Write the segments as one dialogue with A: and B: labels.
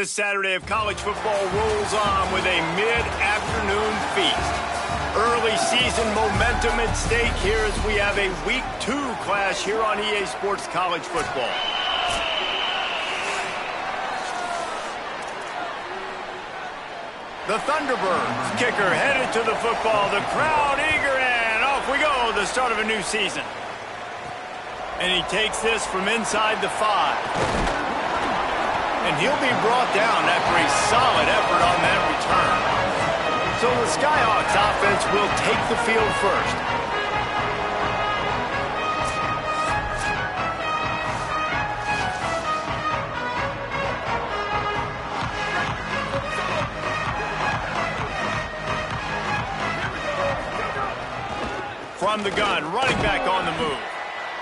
A: This Saturday of college football rolls on with a mid-afternoon feast. Early season momentum at stake here as we have a Week 2 clash here on EA Sports College Football. The Thunderbirds kicker headed to the football. The crowd eager, and off we go, the start of a new season. And he takes this from inside the 5. And he'll be brought down after a solid effort on that return. So the Skyhawks offense will take the field first. From the gun, running back on the move.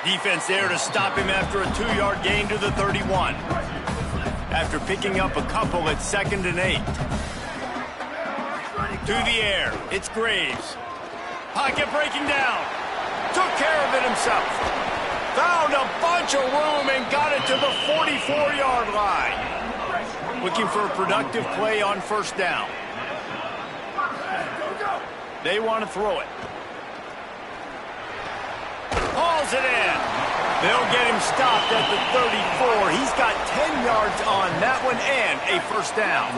A: Defense there to stop him after a 2-yard gain to the 31. After picking up a couple at 2nd and 8. To the air, it's Graves. Pocket breaking down. Took care of it himself. Found a bunch of room and got it to the 44-yard line. Looking for a productive play on first down. They want to throw it. Hauls it in. They'll get him stopped at the 34. He's got 10 yards on that one and a first down.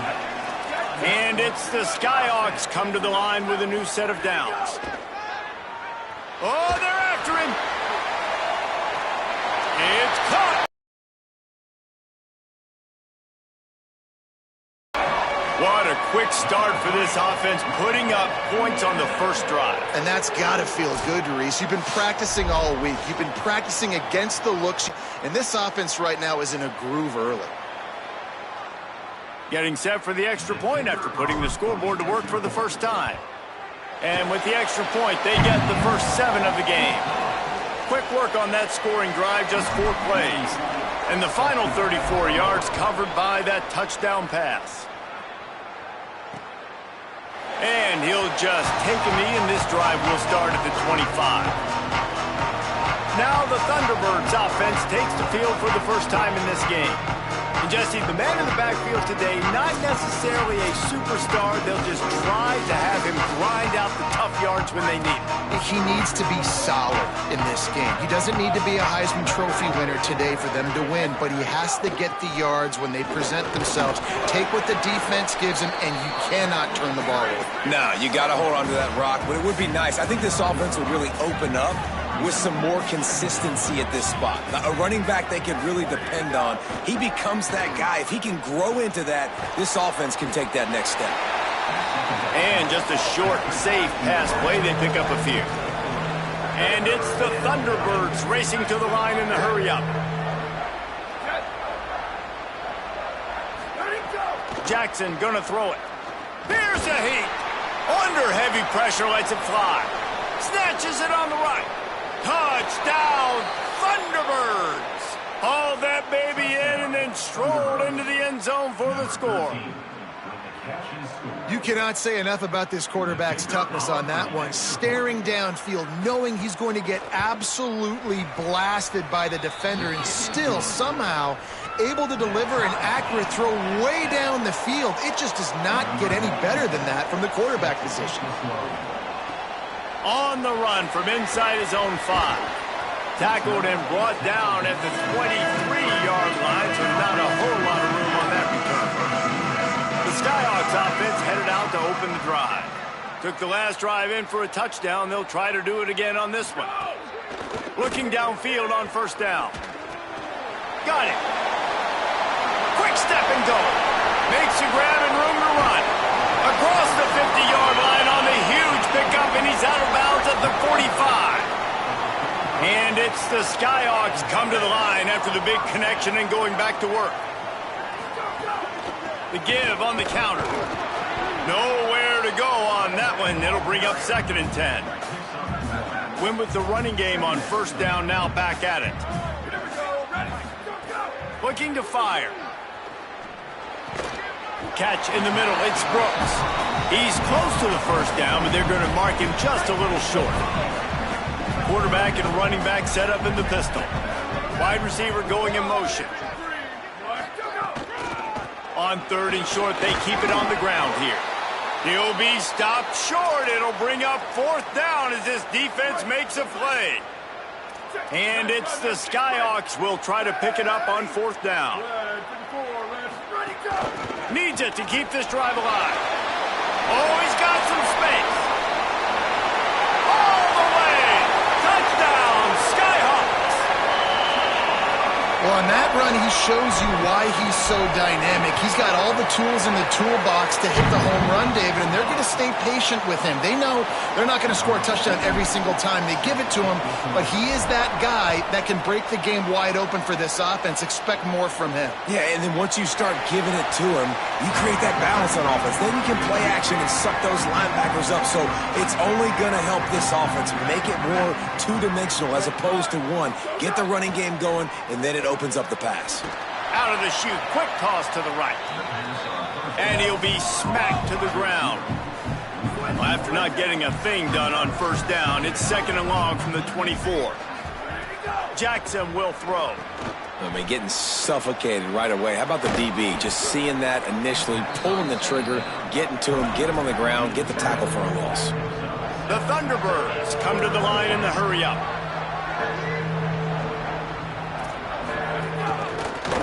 A: And it's the Skyhawks come to the line with a new set of downs. Oh, they're after him. It's caught. What a quick start for this offense, putting up points on the first drive.
B: And that's got to feel good, Reese. You've been practicing all week. You've been practicing against the looks. And this offense right now is in a groove early.
A: Getting set for the extra point after putting the scoreboard to work for the first time. And with the extra point, they get the first 7 of the game. Quick work on that scoring drive, just 4 plays. And the final 34 yards covered by that touchdown pass. And he'll just take a knee, and this drive will start at the 25. Now the Thunderbirds offense takes the field for the first time in this game. And Jesse, the man in the backfield today, not necessarily a superstar. They'll just try to have him grind out the tough yards when they need it.
B: He needs to be solid in this game. He doesn't need to be a Heisman Trophy winner today for them to win, but he has to get the yards when they present themselves. Take what the defense gives him, and you cannot turn the ball over.
C: No, you got to hold on to that rock, but it would be nice. I think this offense would really open up with some more consistency at this spot. Now, a running back they could really depend on. He becomes that guy. If he can grow into that, this offense can take that next step.
A: And just a short, safe pass play, they pick up a few. And it's the Thunderbirds racing to the line in the hurry-up. Jackson gonna throw it. Here's a heat. Under heavy pressure, lets it fly. Snatches it on the right. Touchdown, Thunderbirds! Hauled that baby in and then strolled into the end zone for the score.
B: You cannot say enough about this quarterback's toughness on that one. Staring downfield, knowing he's going to get absolutely blasted by the defender, and still somehow able to deliver an accurate throw way down the field. It just does not get any better than that from the quarterback position.
A: On the run from inside his own 5. Tackled and brought down at the 23-yard line, so not a whole lot of room on that return. The Skyhawks offense headed out to open the drive. Took the last drive in for a touchdown. They'll try to do it again on this one. Looking downfield on first down. Got it. Quick step and go. Makes a grab and room to run. Across the 50-yard line on the huge pickup, and he's out of bounds at the 45. And it's the Skyhawks come to the line after the big connection and going back to work. The give on the counter. Nowhere to go on that one. It'll bring up 2nd and 10. Win with the running game on first down, now back at it. Looking to fire. Catch in the middle, it's Brooks. He's close to the first down, but they're going to mark him just a little short. Quarterback and running back set up in the pistol. Wide receiver going in motion. On 3rd and short, they keep it on the ground here. He'll be stopped short. It'll bring up 4th down as this defense makes a play. And it's the Skyhawks will try to pick it up on 4th down. Needs it to keep this drive alive. Oh, he's got some space. All the way. Touchdown, Skyhawks.
B: Well, on that run, he shows you why he's so dynamic. He's got all the tools in the toolbox to hit the home run, David, and they're going to stay patient with him. They know they're not going to score a touchdown every single time they give it to him, but he is that guy that can break the game wide open for this offense. Expect more from him.
C: Yeah, and then once you start giving it to him, you create that balance on offense. Then you can play action and suck those linebackers up, so it's only going to help this offense make it more two-dimensional as opposed to one. Get the running game going, and then it opens up the pass.
A: Out of the chute, quick toss to the right. And he'll be smacked to the ground. Well, after not getting a thing done on 1st down, it's 2nd and long from the 24. Jackson will throw.
C: I mean, getting suffocated right away. How about the DB? Just seeing that initially, pulling the trigger, getting to him, get him on the ground, get the tackle for a loss.
A: The Thunderbirds come to the line in the hurry-up.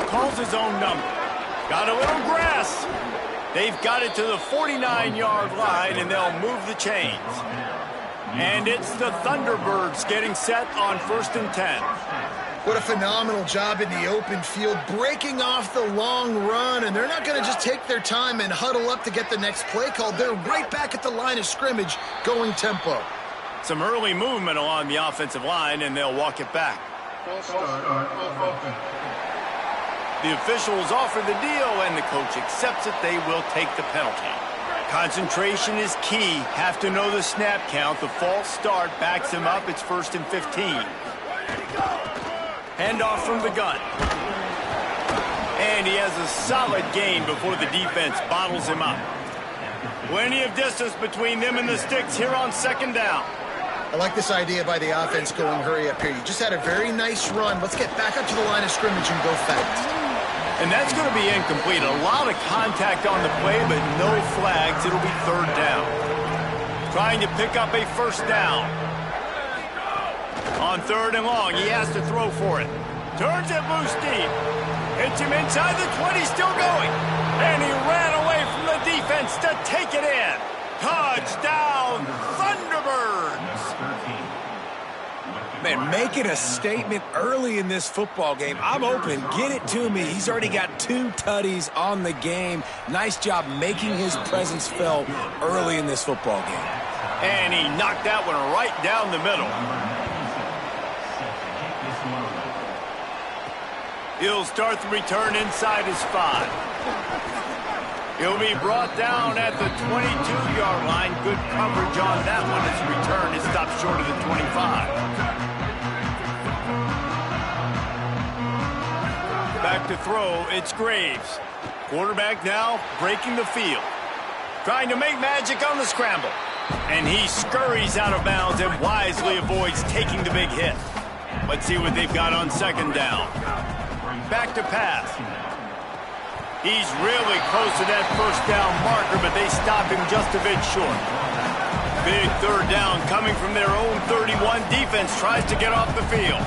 A: Calls his own number. Got a little grass. They've got it to the 49-yard line, and they'll move the chains. And it's the Thunderbirds getting set on 1st and 10.
B: What a phenomenal job in the open field, breaking off the long run, and they're not going to just take their time and huddle up to get the next play called. They're right back at the line of scrimmage, going tempo.
A: Some early movement along the offensive line, and they'll walk it back. The officials offer the deal, and the coach accepts it. They will take the penalty. Concentration is key. Have to know the snap count. The false start backs him up. It's 1st and 15. Handoff from the gun. And he has a solid gain before the defense bottles him up. Plenty of distance between them and the sticks here on 2nd down.
B: I like this idea by the offense going hurry up here. You just had a very nice run. Let's get back up to the line of scrimmage and go fast.
A: And that's going to be incomplete. A lot of contact on the play, but no flags. It'll be 3rd down. Trying to pick up a 1st down. On 3rd and long, he has to throw for it. Turns it loose deep. Hits him inside the 20, still going. And he ran away from the defense to take it in. Touchdown, Thunderbirds!
C: Man, making a statement early in this football game. I'm open. Get it to me. He's already got 2 tutties on the game. Nice job making his presence felt early in this football game.
A: And he knocked that one right down the middle. He'll start the return inside his 5. He'll be brought down at the 22-yard line. Good coverage on that one as the return is stopped short of the 25. Back to throw, it's Graves. Quarterback now breaking the field. Trying to make magic on the scramble. And he scurries out of bounds and wisely avoids taking the big hit. Let's see what they've got on 2nd down. Back to pass. He's really close to that 1st down marker, but they stop him just a bit short. Big 3rd down coming from their own 31. Defense tries to get off the field.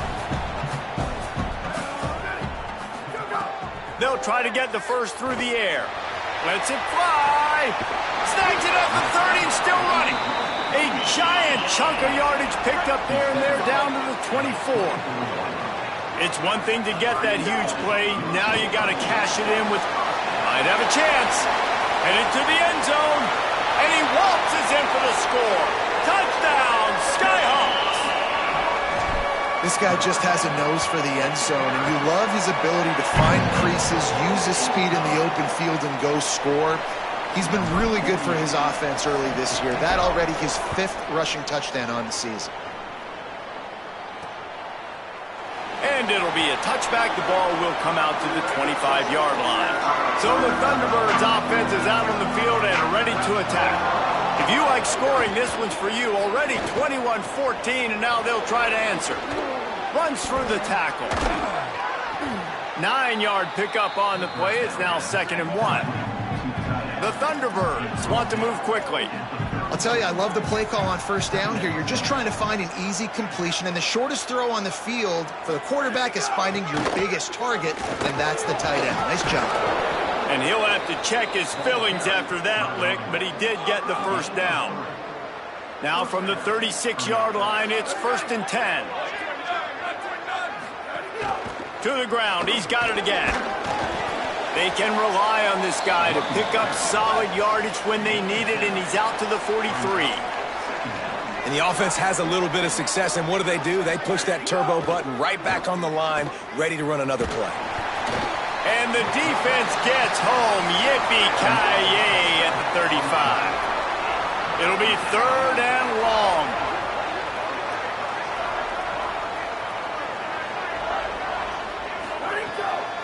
A: They'll try to get the 1st through the air. Lets it fly. Snags it up at 30 and still running. A giant chunk of yardage picked up there, and they're down to the 24. It's one thing to get that huge play. Now you got to cash it in with... Might have a chance. Headed to the end zone. And he waltzes in for the score. Touchdown, Skyhawks.
B: This guy just has a nose for the end zone, and you love his ability to find creases, use his speed in the open field, and go score. He's been really good for his offense early this year. That already his 5th rushing touchdown on the season.
A: And it'll be a touchback. The ball will come out to the 25-yard line. So the Thunderbirds offense is out on the field and ready to attack. If you like scoring, this one's for you. Already 21-14, and now they'll try to answer. Runs through the tackle. 9-yard pickup on the play. It's now 2nd and 1. The Thunderbirds want to move quickly.
B: I'll tell you, I love the play call on first down here. You're just trying to find an easy completion, and the shortest throw on the field for the quarterback is finding your biggest target, and that's the tight end. Nice job.
A: And he'll have to check his fillings after that lick, but he did get the first down. Now from the 36-yard line, it's 1st and 10. To the ground, he's got it again. They can rely on this guy to pick up solid yardage when they need it, and he's out to the 43.
C: And the offense has a little bit of success, and what do? They push that turbo button right back on the line, ready to run another play.
A: And the defense gets home. Yippee-ki-yay at the 35. It'll be 3rd and long.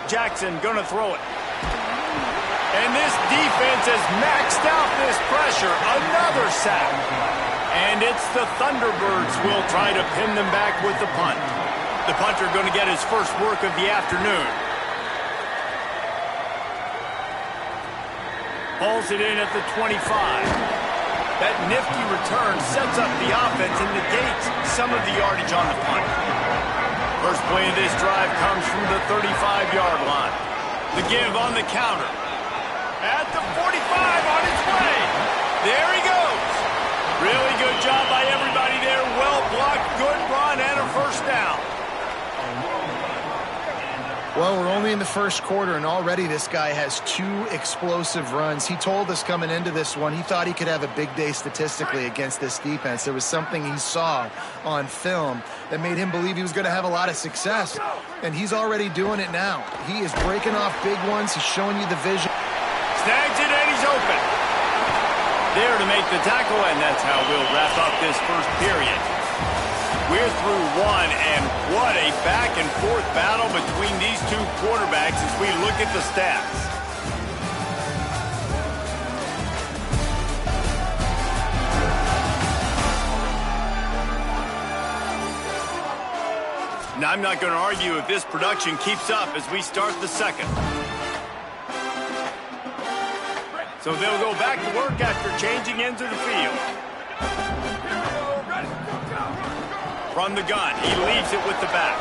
A: Jackson gonna throw it. And this defense has maxed out this pressure. Another sack. And it's the Thunderbirds will try to pin them back with the punt. The punter going to get his first work of the afternoon. Pulls it in at the 25. That nifty return sets up the offense and negates some of the yardage on the punt. First play of this drive comes from the 35-yard line. The give on the counter. At the 45, on its way. There he goes. Really good job by everybody there. Well blocked, good run, and a first down.
B: Well, we're only in the first quarter, and already this guy has 2 explosive runs. He told us coming into this one he thought he could have a big day statistically against this defense. There was something he saw on film that made him believe he was going to have a lot of success, and he's already doing it now. He is breaking off big ones. He's showing you the vision.
A: Snags it, and he's open. There to make the tackle, and that's how we'll wrap up this first period. We're through one, and what a back-and-forth battle between these two quarterbacks as we look at the stats. Now, I'm not going to argue if this production keeps up as we start the second. So they'll go back to work after changing into the field. From the gun, he leaves it with the back.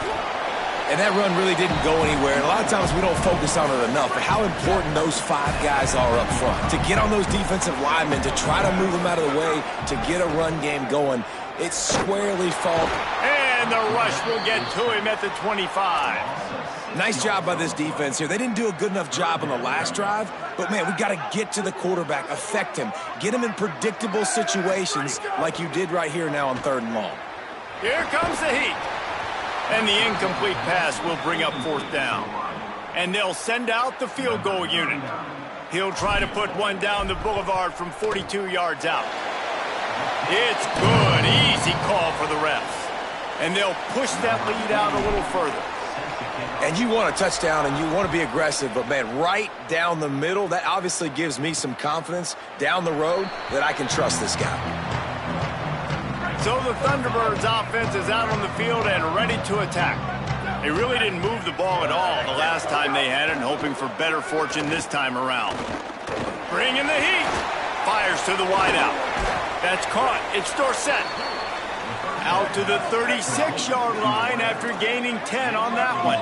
C: And that run really didn't go anywhere. And a lot of times we don't focus on it enough, but how important those 5 guys are up front. To get on those defensive linemen, to try to move them out of the way, to get a run game going, it's squarely fault.
A: And the rush will get to him at the 25.
C: Nice job by this defense here. They didn't do a good enough job on the last drive, but, man, we got to get to the quarterback, affect him, get him in predictable situations like you did right here now on 3rd and long.
A: Here comes the heat. And the incomplete pass will bring up 4th down. And they'll send out the field goal unit. He'll try to put one down the boulevard from 42 yards out. It's good. Easy call for the refs. And they'll push that lead out a little further.
C: And you want a touchdown and you want to be aggressive, but, man, right down the middle, that obviously gives me some confidence down the road that I can trust this guy.
A: So the Thunderbirds offense is out on the field and ready to attack. They really didn't move the ball at all the last time they had it, and hoping for better fortune this time around. Bringing the heat. Fires to the wideout. That's caught. It's Dorsett. Out to the 36-yard line after gaining 10 on that one.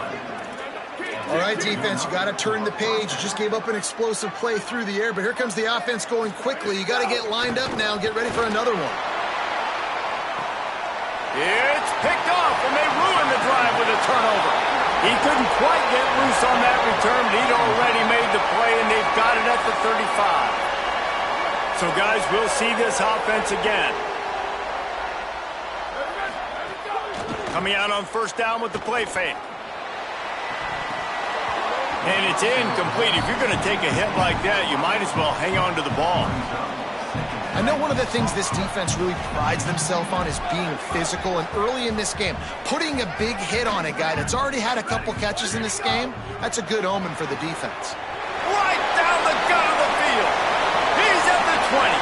B: All right, defense, you got to turn the page. You just gave up an explosive play through the air, but here comes the offense going quickly. You got to get lined up now and get ready for another one.
A: It's picked off, and they ruin the drive with a turnover. He couldn't quite get loose on that return, but he'd already made the play, and they've got it at the 35. So, guys, we'll see this offense again. Coming out on 1st down with the play fake. And it's incomplete. If you're going to take a hit like that, you might as well hang on to the ball.
B: I know one of the things this defense really prides themselves on is being physical, and early in this game, putting a big hit on a guy that's already had a couple catches in this game, that's a good omen for the defense.
A: Right down the gut of the field. He's at the 20.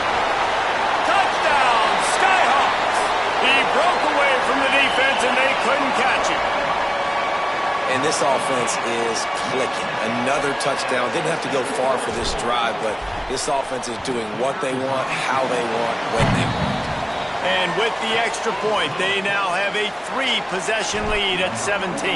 A: Touchdown, Skyhawks. He broke away from the defense, and they couldn't catch him.
C: And this offense is clicking. Another touchdown. Didn't have to go far for this drive, but this offense is doing what they want, how they want, when they want.
A: And with the extra point, they now have a 3-possession lead at 17.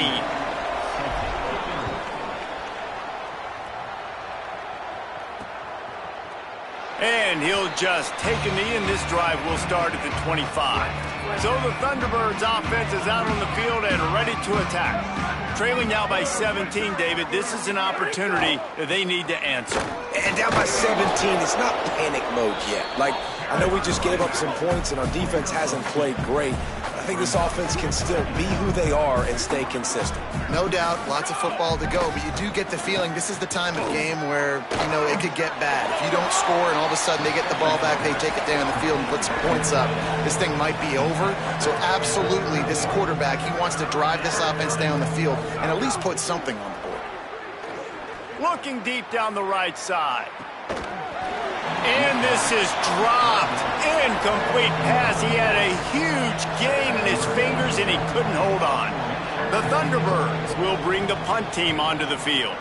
A: And he'll just take a knee, and this drive will start at the 25. So the Thunderbirds offense is out on the field and ready to attack. Trailing now by 17, David, this is an opportunity that they need to answer.
C: And down by 17, it's not panic mode yet. Like, I know we just gave up some points and our defense hasn't played great. I think this offense can still be who they are and stay consistent.
B: No doubt, lots of football to go, but you do get the feeling this is the time of game where, you know, it could get bad. If you don't score and all of a sudden they get the ball back, they take it down the field and put some points up, this thing might be over. So absolutely, this quarterback, he wants to drive this offense down the field and at least put something on the board.
A: Looking deep down the right side. And this is dropped. Incomplete pass. He had a huge gain in his fingers, and he couldn't hold on. The Thunderbirds will bring the punt team onto the field.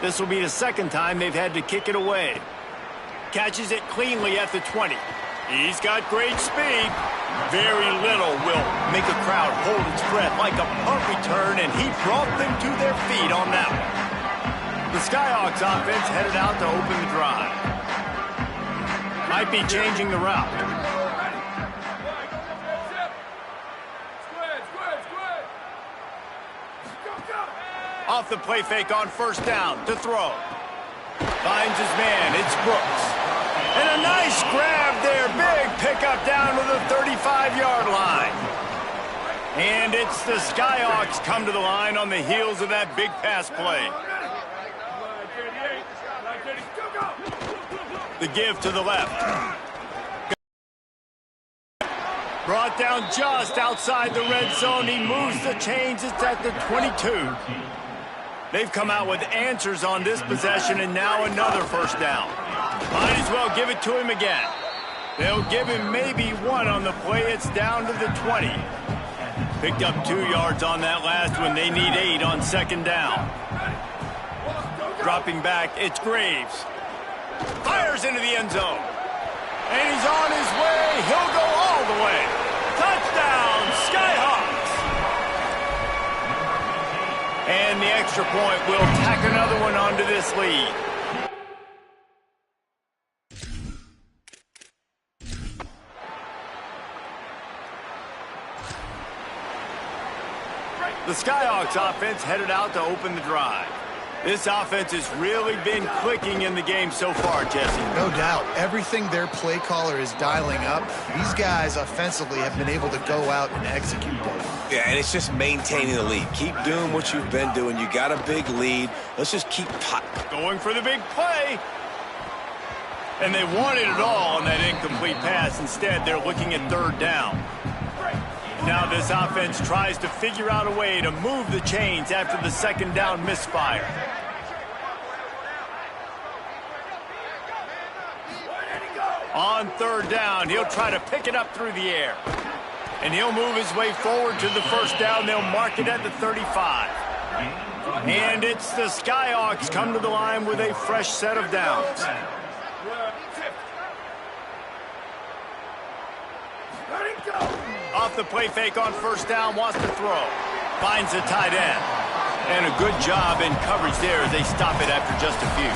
A: This will be the second time they've had to kick it away. Catches it cleanly at the 20. He's got great speed. Very little will make a crowd hold its breath like a punt return, and he brought them to their feet on that one. The Skyhawks offense headed out to open the drive. Might be changing the route. Off the play fake on first down to throw. Finds his man. It's Brooks. And a nice grab there. Big pickup down to the 35-yard line. And it's the Skyhawks come to the line on the heels of that big pass play. The give to the left. Brought down just outside the red zone. He moves the chains. It's at the 22. They've come out with answers on this possession, and now another first down. Might as well give it to him again. They'll give him maybe one on the play. It's down to the 20. Picked up 2 yards on that last one. They need 8 on second down. Dropping back, it's Graves. Fires into the end zone. And he's on his way. He'll go all the way. Touchdown, Skyhawks. And the extra point will tack another one onto this lead. The Skyhawks offense headed out to open the drive. This offense has really been clicking in the game so far, Jesse.
B: No doubt. Everything their play caller is dialing up, these guys offensively have been able to go out and execute them.
C: Yeah, and it's just maintaining the lead. Keep doing what you've been doing. You got a big lead. Let's just keep
A: going for the big play. And they wanted it all on that incomplete pass. Instead, they're looking at third down. Now this offense tries to figure out a way to move the chains after the second down misfire. On third down, he'll try to pick it up through the air. And he'll move his way forward to the first down. They'll mark it at the 35. And it's the Skyhawks come to the line with a fresh set of downs. Off the play fake on first down, wants to throw. Finds the tight end. And a good job in coverage there as they stop it after just a few.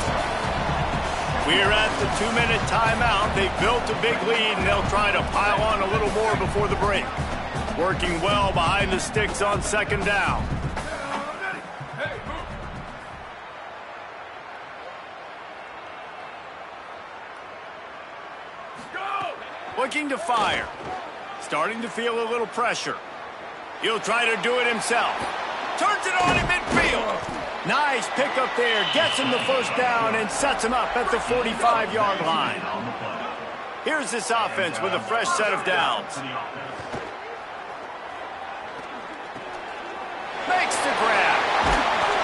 A: We're at the 2-minute timeout. They've built a big lead, and they'll try to pile on a little more before the break. Working well behind the sticks on second down. Looking to fire. Starting to feel a little pressure. He'll try to do it himself. Turns it on in midfield. Nice pickup there. Gets him the first down and sets him up at the 45-yard line. Here's this offense with a fresh set of downs. Makes the grab.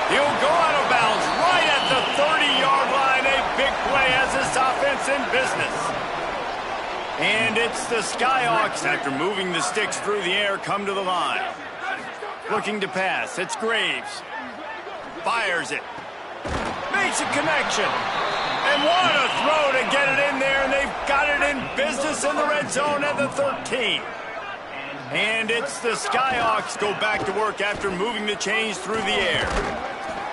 A: He'll go out of bounds right at the 30-yard line. A big play as this offense in business. And it's the Skyhawks, after moving the sticks through the air, come to the line. Looking to pass. It's Graves. Fires it. Makes a connection. And what a throw to get it in there, and they've got it in business in the red zone at the 13. And it's the Skyhawks go back to work after moving the chains through the air.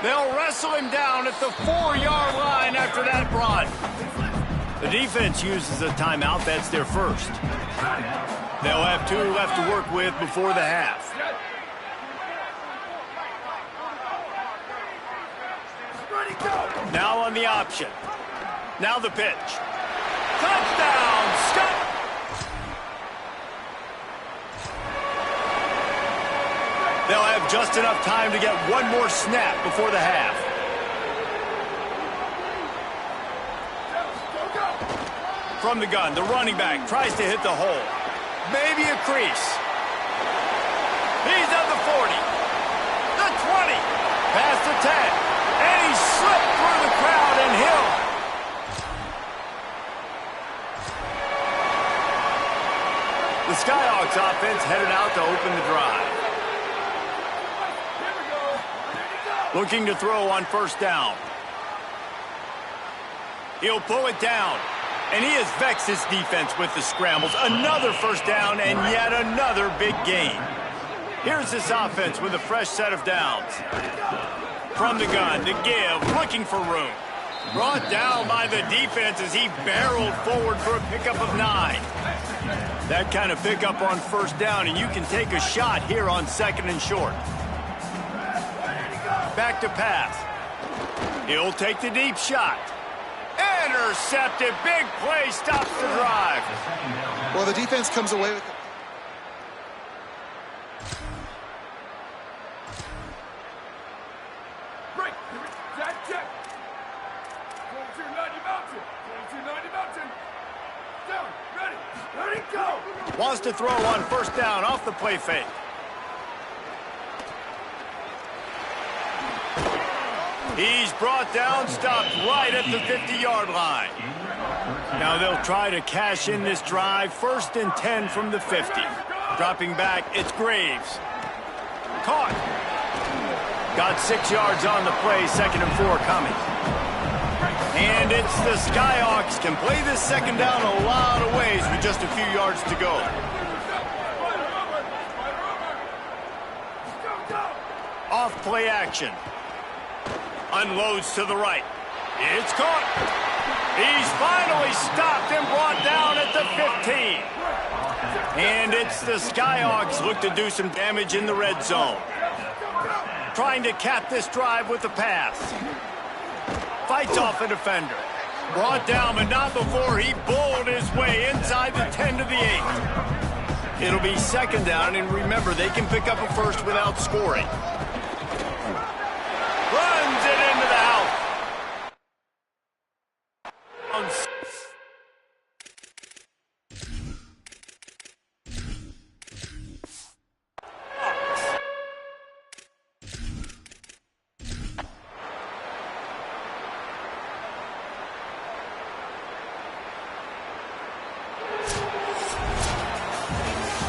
A: They'll wrestle him down at the 4-yard line after that run. The defense uses a timeout. That's their first. They'll have 2 left to work with before the half. Now on the option. Now the pitch. Touchdown, Scott! They'll have just enough time to get one more snap before the half. From the gun, the running back tries to hit the hole. Maybe a crease. He's at the 40. The 20. Past the 10. And he slipped through the crowd and he'll. The Skyhawks offense headed out to open the drive. Looking to throw on first down. He'll pull it down. And he has vexed his defense with the scrambles. Another first down and yet another big gain. Here's this offense with a fresh set of downs. From the gun, to give, looking for room. Brought down by the defense as he barreled forward for a pickup of 9. That kind of pickup on first down, and you can take a shot here on 2nd and short. Back to pass. He'll take the deep shot. Intercepted. Big play stops the drive.
B: Well, the defense comes away with it.
A: Wants to throw on first down off the play fake. He's brought down, stopped right at the 50-yard line. Now they'll try to cash in this drive. 1st and 10 from the 50. Dropping back, it's Graves. Caught. Got 6 yards on the play, 2nd and 4 coming. And it's the Skyhawks can play this 2nd down a lot of ways with just a few yards to go. Off play action. Unloads to the right. It's caught. He's finally stopped and brought down at the 15. And it's the Skyhawks look to do some damage in the red zone. Trying to cap this drive with the pass. Fights off a defender. Brought down, but not before he bowled his way inside the 10 to the 8. It'll be 2nd down, and remember, they can pick up a first without scoring. Runs it into the house.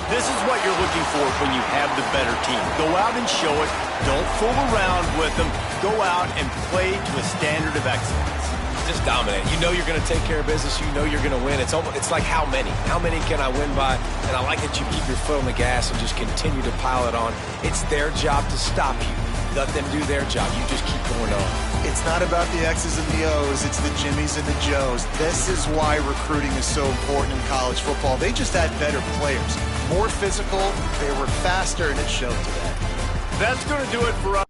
A: This is what you're looking for when you have the better team. Go out and show it. Don't fool around with them. Go out and play to a standard of excellence.
C: Just dominate. You know you're going to take care of business. You know you're going to win. It's like how many? How many can I win by? And I like that you keep your foot on the gas and just continue to pile it on. It's their job to stop you. Let them do their job. You just keep going on.
B: It's not about the X's and the O's. It's the Jimmies and the Joes. This is why recruiting is so important in college football. They just had better players. More physical, they were faster, and it showed today.
A: That's going to do it for us.